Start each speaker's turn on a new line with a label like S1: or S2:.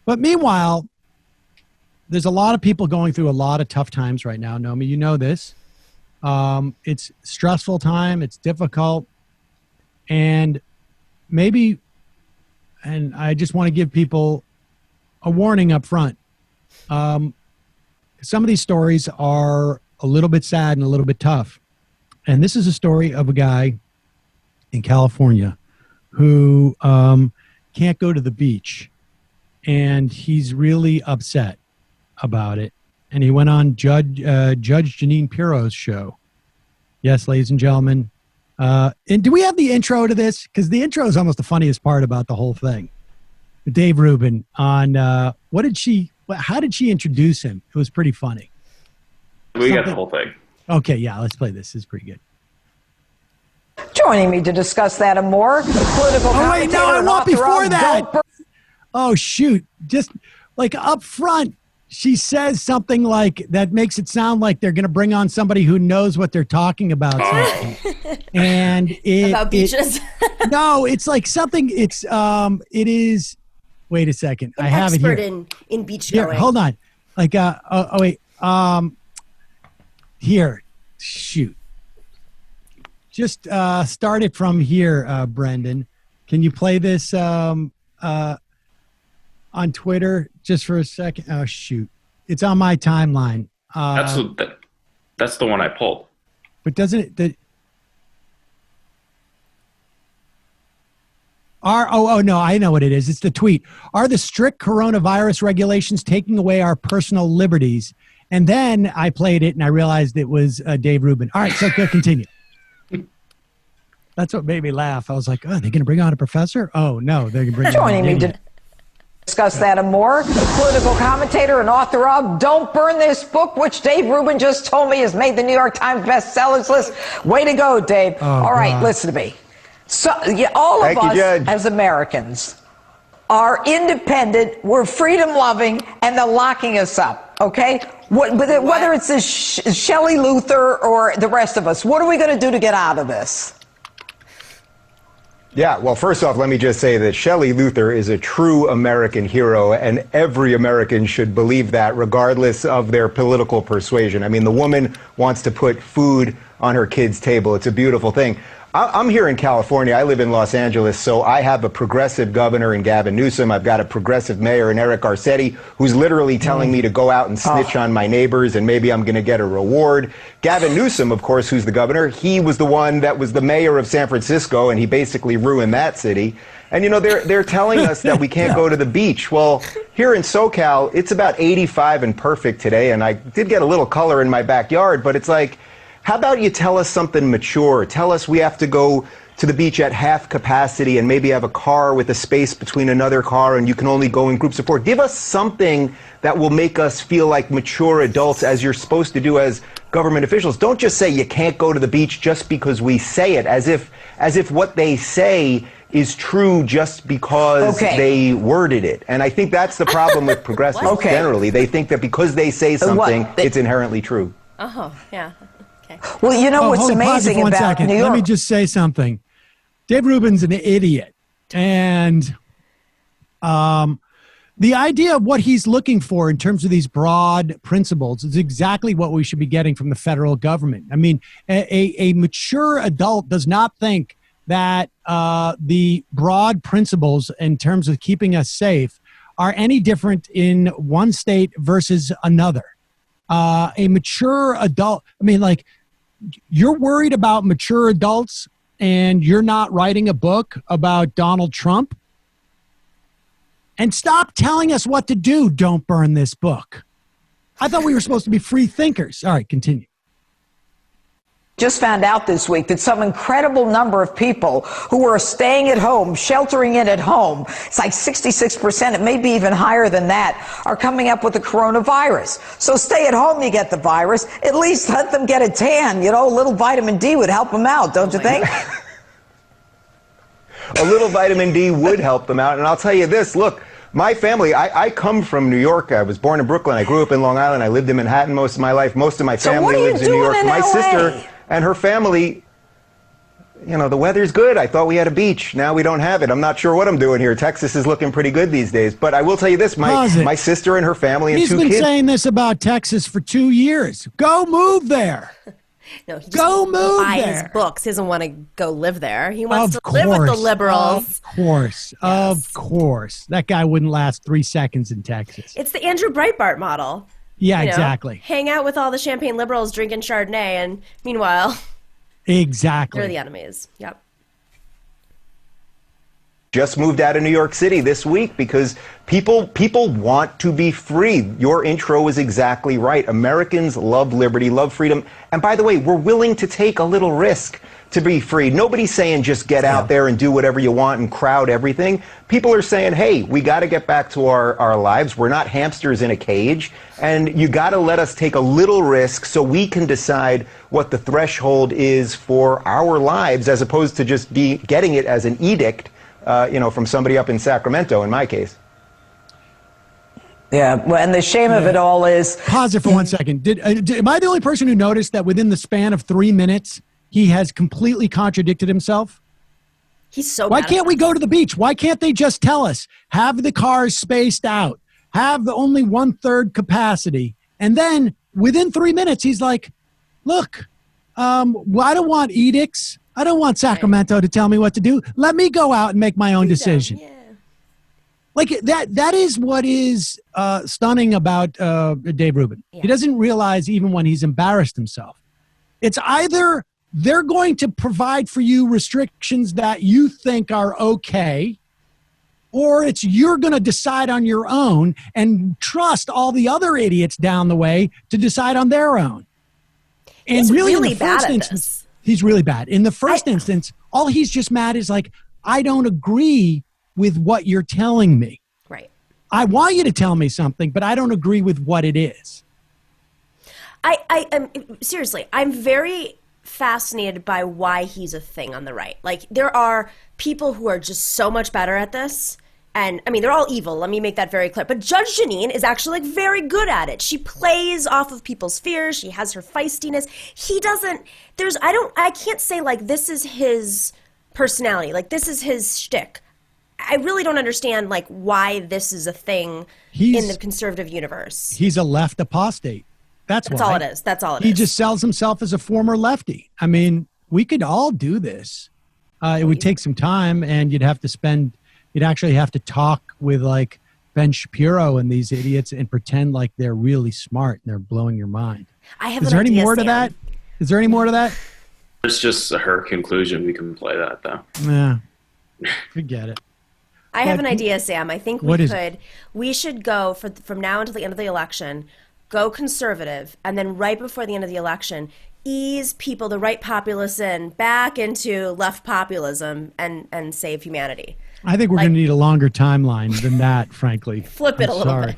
S1: But meanwhile, there's a lot of people going through a lot of tough times right now, Nomi. You know this. It's stressful time. It's difficult. And maybe, and I just want to give people a warning up front. Some of these stories are a little bit sad and a little bit tough. And this is a story of a guy in California who can't go to the beach. And he's really upset about it. And he went on Judge Jeanine Pirro's show. Yes, ladies and gentlemen. And do we have the intro to this? Because the intro is almost the funniest part about the whole thing. Dave Rubin on how did she introduce him? It was pretty funny.
S2: We got the whole thing.
S1: Okay, yeah, let's play this. This is pretty good.
S3: Joining me to discuss that and more, political commentator
S1: I
S3: and
S1: want
S3: author
S1: before
S3: of
S1: that. Oh, shoot. Just like up front, she says something like that makes it sound like they're going to bring on somebody who knows what they're talking about. And
S4: about beaches.
S1: No, it's like something. It is. Wait a second. I have it here.
S4: in beach
S1: Here,
S4: going.
S1: hold on. Like wait. Here. Shoot. Just start it from here, Brendan. Can you play this on Twitter just for a second? Oh, shoot. It's on my timeline.
S2: That's the one I pulled.
S1: But doesn't it... no, I know what it is. It's the tweet. Are the strict coronavirus regulations taking away our personal liberties? And then I played it and I realized it was Dave Rubin. All right, so continue. That's what made me laugh. I was like, oh, are they going to bring on a professor? Oh, no, they're going to bring on
S3: Joining me to discuss that and more, political commentator and author of Don't Burn This Book, which Dave Rubin just told me has made the New York Times bestsellers list. Way to go, Dave. All right, listen to me. So, all of us as Americans are independent, we're freedom-loving, and they're locking us up, okay? Whether it's this Shelley Luther or the rest of us, what are we going to do to get out of this?
S5: Yeah, well, first off, let me just say that Shelley Luther is a true American hero, and every American should believe that, regardless of their political persuasion. I mean, the woman wants to put food on her kids' table. It's a beautiful thing. I'm here in California. I live in Los Angeles, so I have a progressive governor in Gavin Newsom. I've got a progressive mayor in Eric Garcetti, who's literally telling me to go out and snitch on my neighbors, and maybe I'm going to get a reward. Gavin Newsom, of course, who's the governor, he was the one that was the mayor of San Francisco, and he basically ruined that city. And, you know, they're telling us that we can't go to the beach. Well, here in SoCal, it's about 85 and perfect today, and I did get a little color in my backyard, but it's like, how about you tell us something mature? Tell us we have to go to the beach at half capacity and maybe have a car with a space between another car and you can only go in groups of four. Give us something that will make us feel like mature adults, as you're supposed to do as government officials. Don't just say you can't go to the beach just because we say it, as if what they say is true just because they worded it. And I think that's the problem with progressives generally. They think that because they say something, it's inherently true.
S4: Oh, yeah.
S3: Well, you know what's amazing about New York?
S1: Let me just say something. Dave Rubin's an idiot. And the idea of what he's looking for in terms of these broad principles is exactly what we should be getting from the federal government. I mean, a mature adult does not think that the broad principles in terms of keeping us safe are any different in one state versus another. A mature adult, I mean, like, you're worried about mature adults and you're not writing a book about Donald Trump? And stop telling us what to do. Don't burn this book. I thought we were supposed to be free thinkers. All right, continue.
S3: Just found out this week that some incredible number of people who are staying at home, sheltering in at home, it's like 66%, it may be even higher than that, are coming up with the coronavirus. So stay at home, you get the virus. At least let them get a tan. You know, a little vitamin D would help them out, don't you think?
S5: A little vitamin D would help them out. And I'll tell you this, look, my family, I come from New York. I was born in Brooklyn. I grew up in Long Island. I lived in Manhattan most of my life. Most of my family lives in New York. My sister and her family, you know, the weather's good. I thought we had a beach. Now we don't have it. I'm not sure what I'm doing here. Texas is looking pretty good these days. But I will tell you this, my sister and her family and
S1: He's
S5: 2
S1: been
S5: kids.
S1: saying this about Texas for 2 years. Go move there.
S4: No, he just
S1: Go move
S4: buy
S1: there.
S4: his books. He doesn't want to go live there. He wants
S1: Of
S4: to live with the
S1: course.
S4: liberals.
S1: Of course. That guy wouldn't last 3 seconds in Texas.
S4: It's the Andrew Breitbart model.
S1: Yeah,
S4: You know,
S1: exactly.
S4: Hang out with all the champagne liberals drinking Chardonnay, and meanwhile,
S1: Exactly.
S4: they're the enemies. Yep.
S5: Just moved out of New York City this week because people want to be free. Your intro is exactly right. Americans love liberty, love freedom. And by the way, we're willing to take a little risk to be free. Nobody's saying just get out there and do whatever you want and crowd everything. People are saying, hey, we got to get back to our lives. We're not hamsters in a cage. And you got to let us take a little risk so we can decide what the threshold is for our lives, as opposed to just getting it as an edict. From somebody up in Sacramento, in my case.
S3: Yeah, well, and the shame of it all is...
S1: Pause it for 1 second. Am I the only person who noticed that within the span of 3 minutes, he has completely contradicted himself?
S4: He's so
S1: Why
S4: bad
S1: can't
S4: at
S1: we
S4: this.
S1: go to the beach? Why can't they just tell us, have the cars spaced out, have the only 1/3 capacity, and then within 3 minutes, he's like, look, I don't want edicts. I don't want Sacramento to tell me what to do. Let me go out and make my own decision.
S4: Yeah.
S1: Like that is what is stunning about Dave Rubin.
S4: Yeah.
S1: He doesn't realize even when he's embarrassed himself. It's either they're going to provide for you restrictions that you think are okay, or it's you're going to decide on your own and trust all the other idiots down the way to decide on their own. And
S4: He's
S1: really,
S4: really
S1: in the first
S4: bad at
S1: instance,
S4: this.
S1: he's really bad. In the first instance, all he's just mad is like, I don't agree with what you're telling me.
S4: Right.
S1: I want you to tell me something, but I don't agree with what it is.
S4: I am seriously, I'm very fascinated by why he's a thing on the right. Like, there are people who are just so much better at this. And I mean, they're all evil. Let me make that very clear. But Judge Jeanine is actually like very good at it. She plays off of people's fears. She has her feistiness. He doesn't, I can't say like this is his personality. Like this is his shtick. I really don't understand like why this is a thing in the conservative universe.
S1: He's a left apostate. That's why.
S4: all it is. That's all it is.
S1: He just sells himself as a former lefty. I mean, we could all do this. It would take some time, and you'd actually have to talk with like Ben Shapiro and these idiots and pretend like they're really smart and they're blowing your mind.
S4: I have
S1: Is
S4: an
S1: there any
S4: idea,
S1: more to
S4: Sam.
S1: that? Is there any more to that?
S2: It's just her conclusion. We can play that, though.
S1: Nah, forget it.
S4: I have an idea, Sam. I think
S1: What
S4: we should go from now until the end of the election, go conservative, and then right before the end of the election, ease people, the right populists back into left populism and save humanity.
S1: I think we're going to need a longer timeline than that, frankly.
S4: Flip it a little bit.